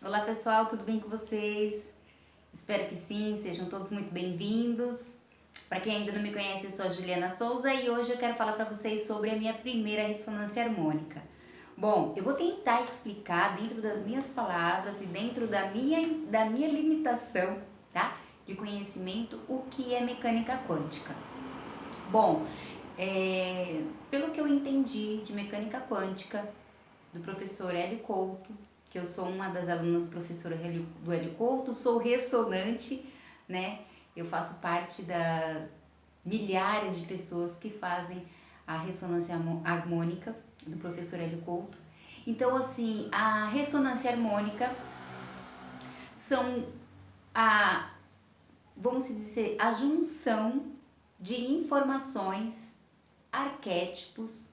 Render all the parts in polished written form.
Olá pessoal, tudo bem com vocês? Espero que sim, sejam todos muito bem-vindos. Para quem ainda não me conhece, eu sou a Juliana Souza e hoje eu quero falar para vocês sobre a minha primeira ressonância harmônica. Bom, eu vou tentar explicar dentro das minhas palavras e dentro da minha limitação, tá? De conhecimento, o que é mecânica quântica. Bom, pelo que eu entendi de mecânica quântica, do professor Hélio Couto, que eu sou uma das alunas do professor do Hélio Couto, sou ressonante, né? Eu faço parte da milhares de pessoas que fazem a ressonância harmônica do professor Hélio Couto. Então, assim, a ressonância harmônica são a, vamos dizer, a junção de informações, arquétipos,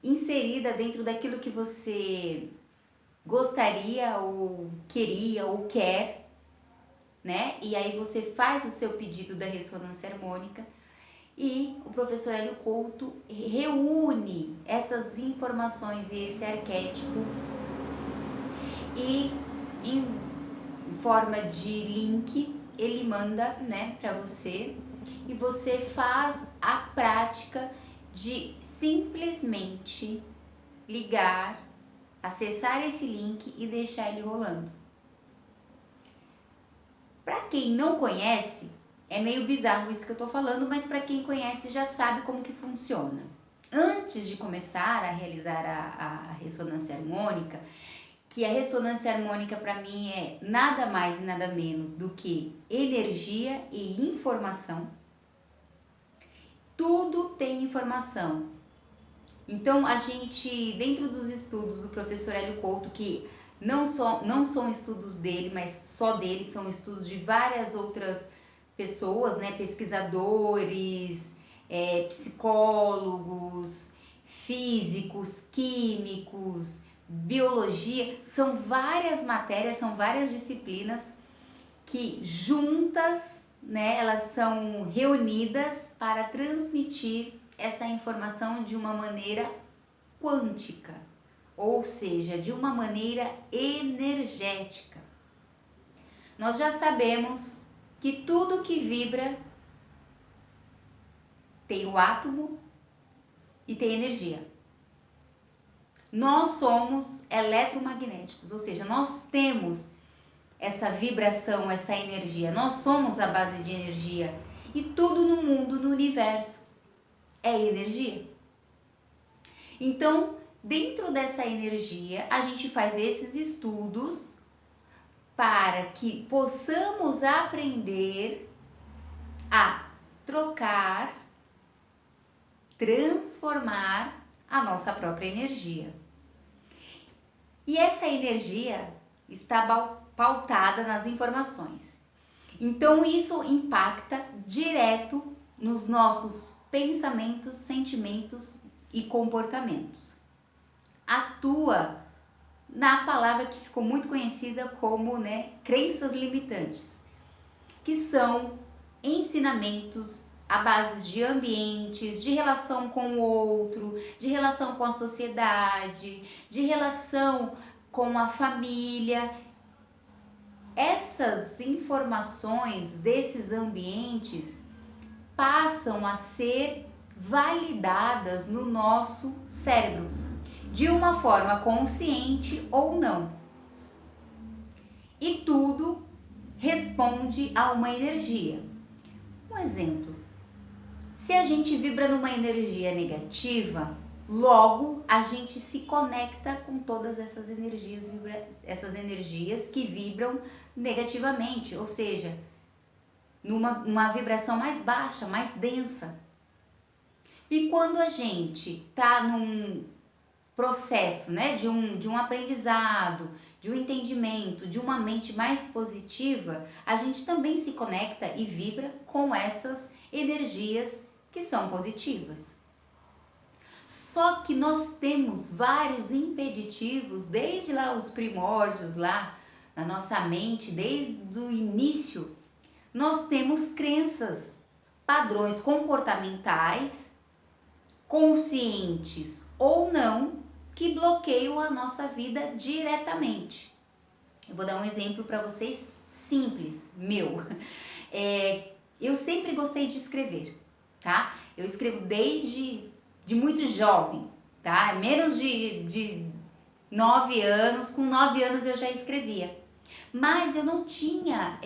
inserida dentro daquilo que você gostaria ou queria ou quer, né? E aí você faz o seu pedido da ressonância harmônica e o professor Hélio Couto reúne essas informações e esse arquétipo e em forma de link ele manda, né, para você e você faz a prática de simplesmente ligar, acessar esse link e deixar ele rolando. Para quem não conhece, é meio bizarro isso que eu tô falando, mas para quem conhece já sabe como que funciona. Antes de começar a realizar a ressonância harmônica, que a ressonância harmônica para mim é nada mais e nada menos do que energia e informação. Tudo tem informação. Então a gente, dentro dos estudos do professor Hélio Couto, que não são estudos dele, mas só dele, são estudos de várias outras pessoas, né, pesquisadores, psicólogos, físicos, químicos, biologia, são várias matérias, são várias disciplinas que juntas, né, elas são reunidas para transmitir essa informação de uma maneira quântica, ou seja, de uma maneira energética. Nós já sabemos que tudo que vibra tem o átomo e tem energia. Nós somos eletromagnéticos, ou seja, nós temos essa vibração, essa energia. Nós somos a base de energia e tudo no mundo, no universo, é energia. Então, dentro dessa energia, a gente faz esses estudos para que possamos aprender a trocar, transformar a nossa própria energia. E essa energia está pautada nas informações. Então, isso impacta direto nos nossos pensamentos, sentimentos e comportamentos. Atua na palavra que ficou muito conhecida como, né, crenças limitantes, que são ensinamentos à base de ambientes, de relação com o outro, de relação com a sociedade, de relação com a família. Essas informações desses ambientes passam a ser validadas no nosso cérebro, de uma forma consciente ou não. E tudo responde a uma energia. Um exemplo: se a gente vibra numa energia negativa, logo a gente se conecta com todas essas energias que vibram negativamente, ou seja, numa vibração mais baixa, mais densa. E quando a gente está num processo, né, de um aprendizado, de um entendimento, de uma mente mais positiva, a gente também se conecta e vibra com essas energias que são positivas. Só que nós temos vários impeditivos, desde lá os primórdios, lá na nossa mente, desde o início, nós temos crenças, padrões comportamentais, conscientes ou não, que bloqueiam a nossa vida diretamente. Eu vou dar um exemplo para vocês simples, meu. Eu sempre gostei de escrever, tá? Eu escrevo desde muito jovem, tá? Menos de 9 anos, com 9 anos eu já escrevia. Mas eu não tinha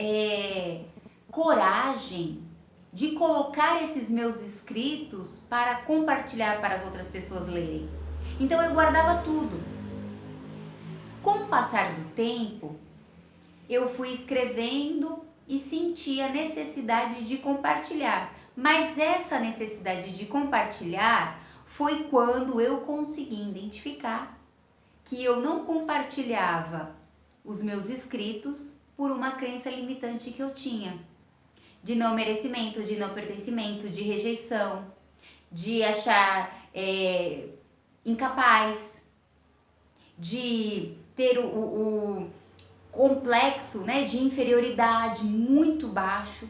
coragem de colocar esses meus escritos para compartilhar para as outras pessoas lerem. Então eu guardava tudo. Com o passar do tempo, eu fui escrevendo e senti a necessidade de compartilhar. Mas essa necessidade de compartilhar foi quando eu consegui identificar que eu não compartilhava os meus escritos por uma crença limitante que eu tinha. De não merecimento, de não pertencimento, de rejeição, de achar incapaz, de ter o complexo, né, de inferioridade muito baixo,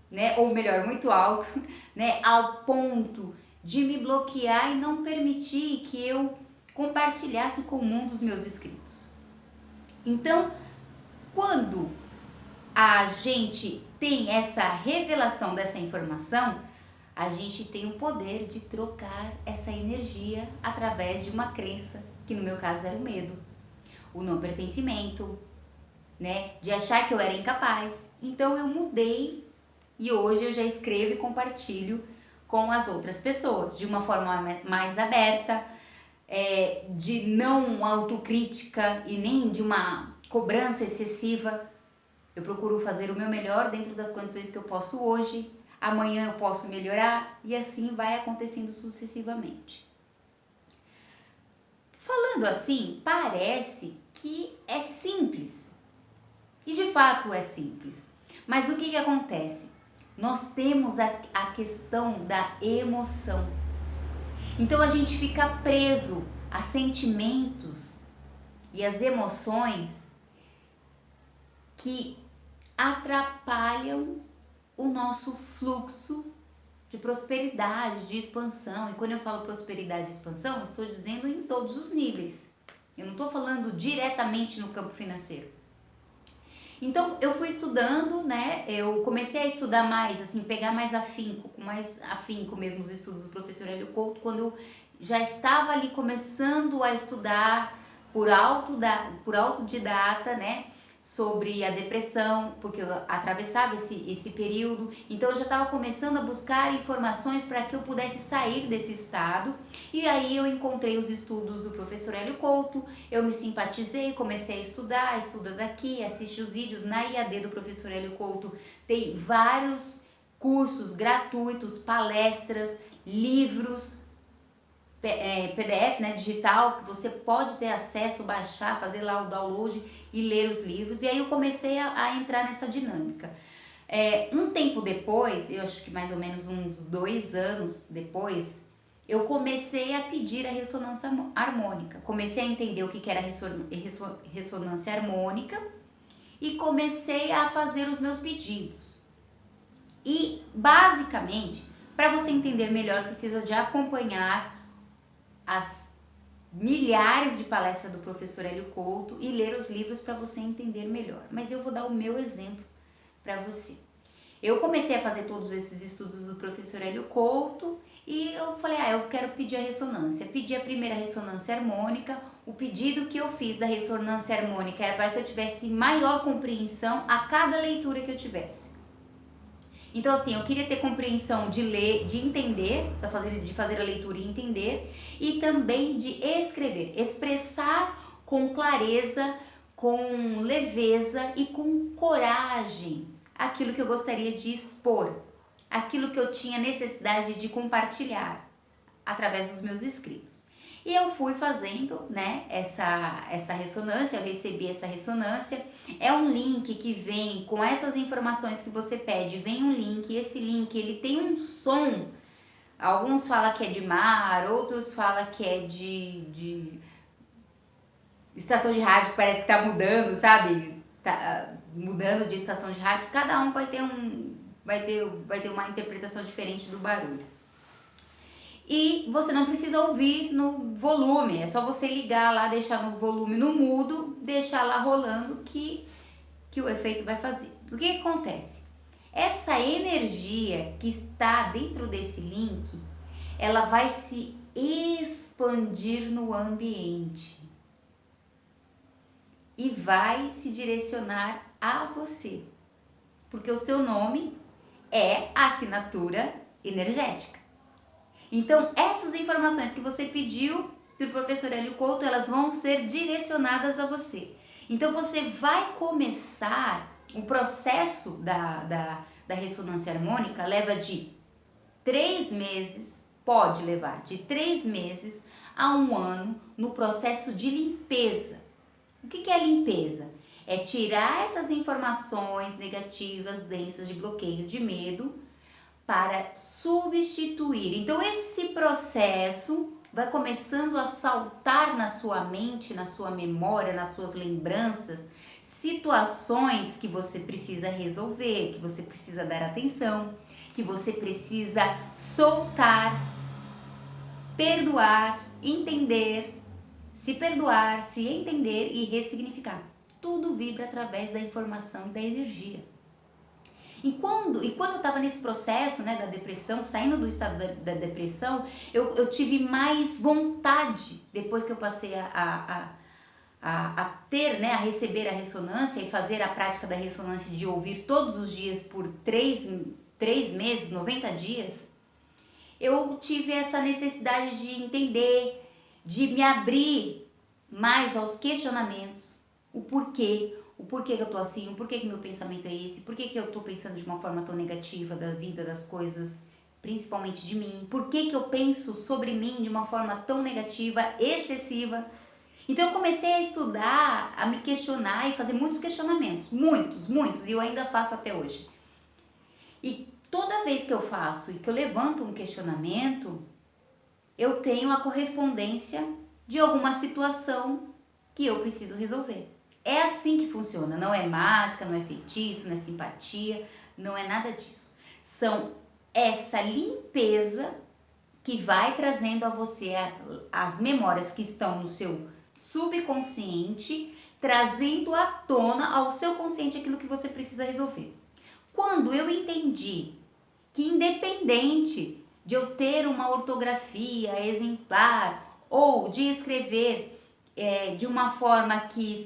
né, ou melhor, muito alto, né, ao ponto de me bloquear e não permitir que eu compartilhasse com o mundo os meus escritos. Então, quando a gente tem essa revelação dessa informação, a gente tem o poder de trocar essa energia através de uma crença, que no meu caso era o medo, o não pertencimento, né, de achar que eu era incapaz. Então eu mudei e hoje eu já escrevo e compartilho com as outras pessoas de uma forma mais aberta, de não autocrítica e nem de uma cobrança excessiva. Eu procuro fazer o meu melhor dentro das condições que eu posso hoje. Amanhã eu posso melhorar e assim vai acontecendo sucessivamente. Falando assim, parece que é simples. E de fato é simples. Mas o que acontece? Nós temos a questão da emoção. Então a gente fica preso a sentimentos e as emoções que atrapalham o nosso fluxo de prosperidade, de expansão. E quando eu falo prosperidade e expansão, eu estou dizendo em todos os níveis. Eu não estou falando diretamente no campo financeiro. Então eu fui estudando, né? Eu comecei a estudar mais, assim, pegar mais afinco, com mais afinco mesmo os estudos do professor Hélio Couto, quando eu já estava ali começando a estudar por autodidata, né? Sobre a depressão, porque eu atravessava esse período, então eu já estava começando a buscar informações para que eu pudesse sair desse estado, e aí eu encontrei os estudos do professor Hélio Couto, eu me simpatizei, comecei a estudar, estuda daqui, assiste os vídeos na IAD do professor Hélio Couto, tem vários cursos gratuitos, palestras, livros, PDF, né, digital, que você pode ter acesso, baixar, fazer lá o download e ler os livros. E aí eu comecei a entrar nessa dinâmica. Um tempo depois, eu acho que mais ou menos uns 2 anos depois, eu comecei a pedir a ressonância harmônica. Comecei a entender o que era ressonância harmônica e comecei a fazer os meus pedidos. E basicamente, para você entender melhor, precisa de acompanhar as milhares de palestras do professor Hélio Couto e ler os livros para você entender melhor. Mas eu vou dar o meu exemplo para você. Eu comecei a fazer todos esses estudos do professor Hélio Couto e eu falei, eu quero pedir a ressonância. Pedi a primeira ressonância harmônica. O pedido que eu fiz da ressonância harmônica era para que eu tivesse maior compreensão a cada leitura que eu tivesse. Então, assim, eu queria ter compreensão de ler, de entender, de fazer a leitura e entender, e também de escrever, expressar com clareza, com leveza e com coragem aquilo que eu gostaria de expor, aquilo que eu tinha necessidade de compartilhar através dos meus escritos. E eu fui fazendo, né, essa ressonância, eu recebi essa ressonância. É um link que vem com essas informações que você pede, vem um link, e esse link ele tem um som. Alguns falam que é de mar, outros falam que é de estação de rádio, que parece que tá mudando, sabe? Tá mudando de estação de rádio. Cada um vai ter uma interpretação diferente do barulho. E você não precisa ouvir no volume, é só você ligar lá, deixar no volume no mudo, deixar lá rolando que o efeito vai fazer. O que acontece? Essa energia que está dentro desse link, ela vai se expandir no ambiente e vai se direcionar a você, porque o seu nome é a assinatura energética. Então, essas informações que você pediu para o professor Hélio Couto, elas vão ser direcionadas a você. Então, você vai começar o processo da ressonância harmônica, leva de 3 meses, pode levar de 3 meses a 1 ano no processo de limpeza. O que é limpeza? É tirar essas informações negativas, densas, de bloqueio, de medo, para substituir. Então, esse processo vai começando a saltar na sua mente, na sua memória, nas suas lembranças, situações que você precisa resolver, que você precisa dar atenção, que você precisa soltar, perdoar, entender, se perdoar, se entender e ressignificar. Tudo vibra através da informação e da energia. E quando eu estava nesse processo, né, da depressão, saindo do estado da depressão, eu tive mais vontade, depois que eu passei a ter, né, a receber a ressonância e fazer a prática da ressonância de ouvir todos os dias por 3 meses, 90 dias, eu tive essa necessidade de entender, de me abrir mais aos questionamentos, o porquê que eu tô assim, o porquê que meu pensamento é esse, por que eu tô pensando de uma forma tão negativa da vida, das coisas, principalmente de mim, por que eu penso sobre mim de uma forma tão negativa, excessiva. Então eu comecei a estudar, a me questionar e fazer muitos questionamentos, muitos, e eu ainda faço até hoje. E toda vez que eu faço e que eu levanto um questionamento, eu tenho a correspondência de alguma situação que eu preciso resolver. É assim que funciona, não é mágica, não é feitiço, não é simpatia, não é nada disso. São essa limpeza que vai trazendo a você as memórias que estão no seu subconsciente, trazendo à tona ao seu consciente aquilo que você precisa resolver. Quando eu entendi que independente de eu ter uma ortografia exemplar ou de escrever de uma forma que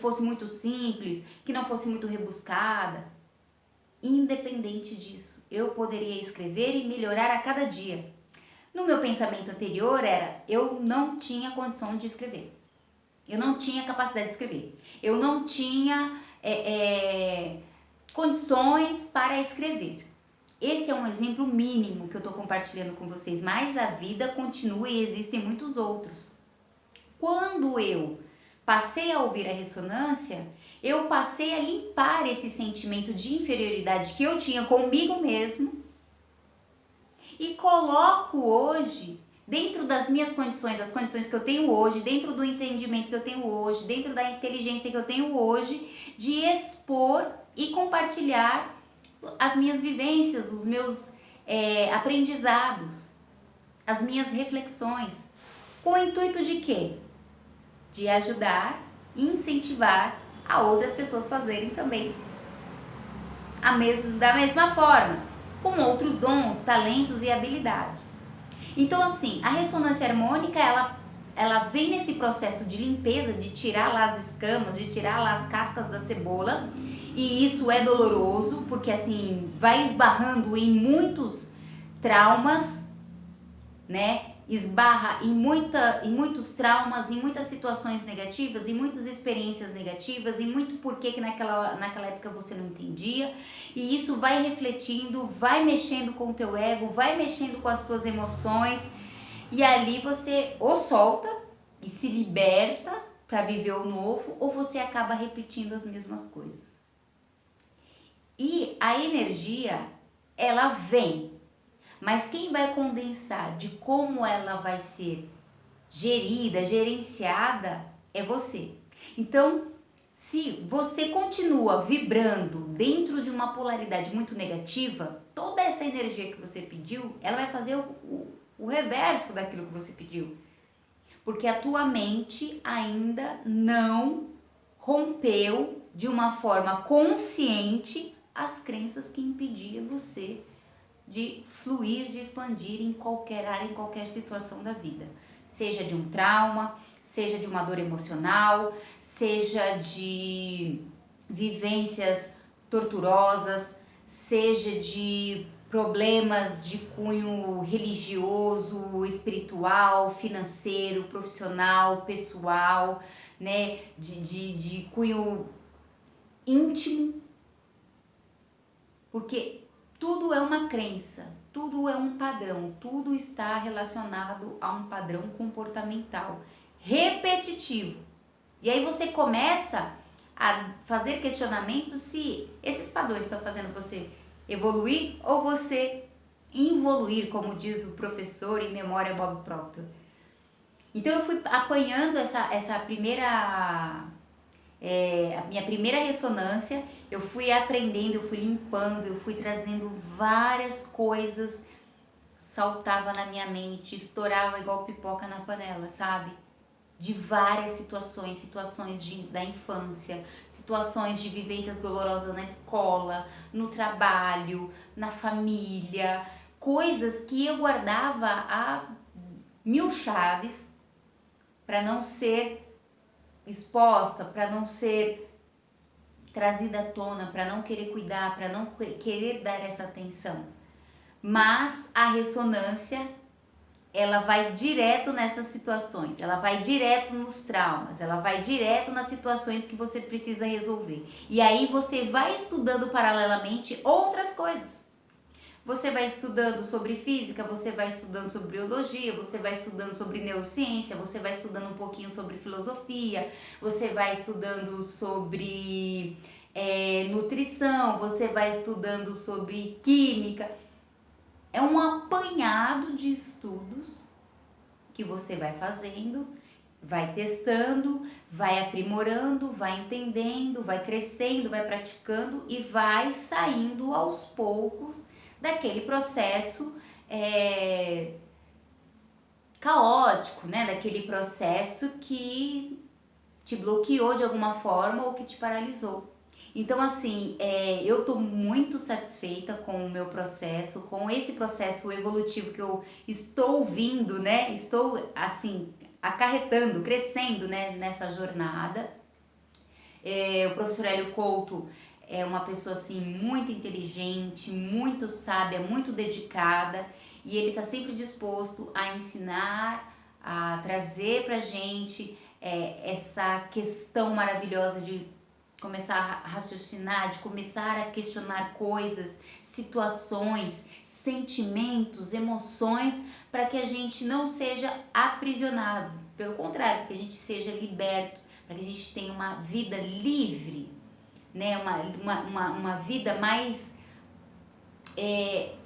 fosse muito simples, que não fosse muito rebuscada, independente disso, eu poderia escrever e melhorar a cada dia. No meu pensamento anterior eu não tinha condição de escrever, eu não tinha capacidade de escrever, eu não tinha condições para escrever. Esse é um exemplo mínimo que eu estou compartilhando com vocês, mas a vida continua e existem muitos outros. Quando eu passei a ouvir a ressonância, eu passei a limpar esse sentimento de inferioridade que eu tinha comigo mesmo e coloco hoje, dentro das minhas condições, as condições que eu tenho hoje, dentro do entendimento que eu tenho hoje, dentro da inteligência que eu tenho hoje, de expor e compartilhar as minhas vivências, os meus aprendizados, as minhas reflexões, com o intuito de quê? De ajudar e incentivar a outras pessoas fazerem também da mesma forma, com outros dons, talentos e habilidades. Então, assim, a ressonância harmônica, ela vem nesse processo de limpeza, de tirar lá as escamas, de tirar lá as cascas da cebola, e isso é doloroso, porque assim, vai esbarrando em muitos traumas, né? Esbarra em muitos traumas, em muitas situações negativas, em muitas experiências negativas, em muito porquê que naquela época você não entendia, e isso vai refletindo, vai mexendo com o teu ego, vai mexendo com as tuas emoções, e ali você ou solta e se liberta para viver o novo, ou você acaba repetindo as mesmas coisas. E a energia, ela vem. Mas quem vai condensar de como ela vai ser gerida, gerenciada, é você. Então, se você continua vibrando dentro de uma polaridade muito negativa, toda essa energia que você pediu, ela vai fazer o reverso daquilo que você pediu. Porque a tua mente ainda não rompeu de uma forma consciente as crenças que impediam você de fluir, de expandir em qualquer área, em qualquer situação da vida. Seja de um trauma, seja de uma dor emocional, seja de vivências torturosas, seja de problemas de cunho religioso, espiritual, financeiro, profissional, pessoal, né, de cunho íntimo, porque tudo é uma crença, tudo é um padrão, tudo está relacionado a um padrão comportamental repetitivo. E aí você começa a fazer questionamentos se esses padrões estão fazendo você evoluir ou você involuir, como diz o professor em memória Bob Proctor. Então eu fui apanhando essa primeira, a minha primeira ressonância, eu fui aprendendo, eu fui limpando, eu fui trazendo várias coisas, saltava na minha mente, estourava igual pipoca na panela, sabe? De várias situações da infância, situações de vivências dolorosas na escola, no trabalho, na família, coisas que eu guardava a mil chaves para não ser exposta, para não ser trazida à tona, para não querer cuidar, para não querer dar essa atenção. Mas a ressonância, ela vai direto nessas situações, ela vai direto nos traumas, ela vai direto nas situações que você precisa resolver. E aí você vai estudando paralelamente outras coisas. Você vai estudando sobre física, você vai estudando sobre biologia, você vai estudando sobre neurociência, você vai estudando um pouquinho sobre filosofia, você vai estudando sobre nutrição, você vai estudando sobre química. É um apanhado de estudos que você vai fazendo, vai testando, vai aprimorando, vai entendendo, vai crescendo, vai praticando e vai saindo aos poucos daquele processo caótico, né? Daquele processo que te bloqueou de alguma forma ou que te paralisou. Então, assim, eu tô muito satisfeita com o meu processo, com esse processo evolutivo que eu estou vindo, né? Estou, assim, acarretando, crescendo, né? Nessa jornada. O professor Hélio Couto é uma pessoa, assim, muito inteligente, muito sábia, muito dedicada. E ele tá sempre disposto a ensinar, a trazer pra gente essa questão maravilhosa de começar a raciocinar, de começar a questionar coisas, situações, sentimentos, emoções, para que a gente não seja aprisionado, pelo contrário, que a gente seja liberto, para que a gente tenha uma vida livre, né? Uma vida mais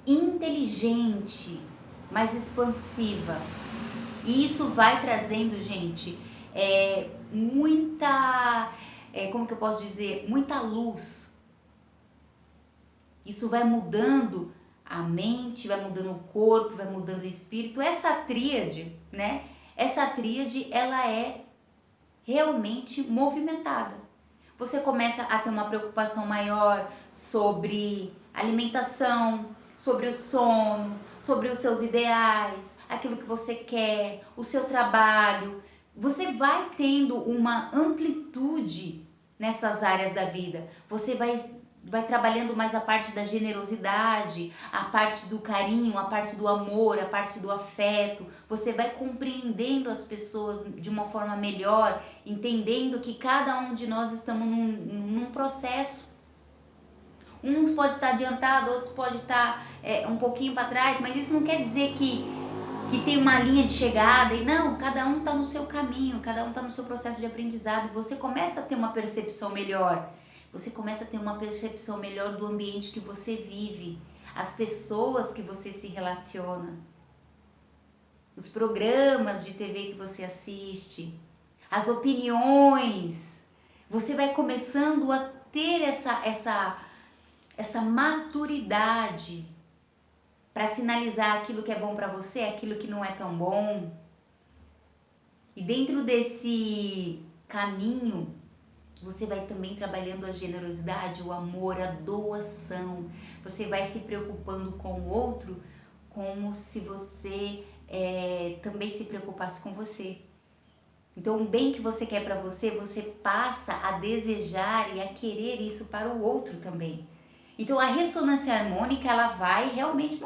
inteligente, mais expansiva. E isso vai trazendo, gente, muita, como que eu posso dizer, muita luz. Isso vai mudando a mente, vai mudando o corpo, vai mudando o espírito. Essa tríade, né? Essa tríade, ela é realmente movimentada. Você começa a ter uma preocupação maior sobre alimentação, sobre o sono, sobre os seus ideais, aquilo que você quer, o seu trabalho. Você vai tendo uma amplitude nessas áreas da vida. Você vai trabalhando mais a parte da generosidade, a parte do carinho, a parte do amor, a parte do afeto. Você vai compreendendo as pessoas de uma forma melhor, entendendo que cada um de nós estamos num processo. Uns pode estar adiantado, outros pode estar um pouquinho para trás, mas isso não quer dizer que tem uma linha de chegada. E não, cada um está no seu caminho, cada um está no seu processo de aprendizado. E você começa a ter uma percepção melhor. Você começa a ter uma percepção melhor do ambiente que você vive, as pessoas que você se relaciona, os programas de TV que você assiste, as opiniões. Você vai começando a ter essa maturidade para sinalizar aquilo que é bom para você, aquilo que não é tão bom. E dentro desse caminho, você vai também trabalhando a generosidade, o amor, a doação. Você vai se preocupando com o outro como se você também se preocupasse com você. Então, o bem que você quer para você, você passa a desejar e a querer isso para o outro também. Então, a ressonância harmônica, ela vai realmente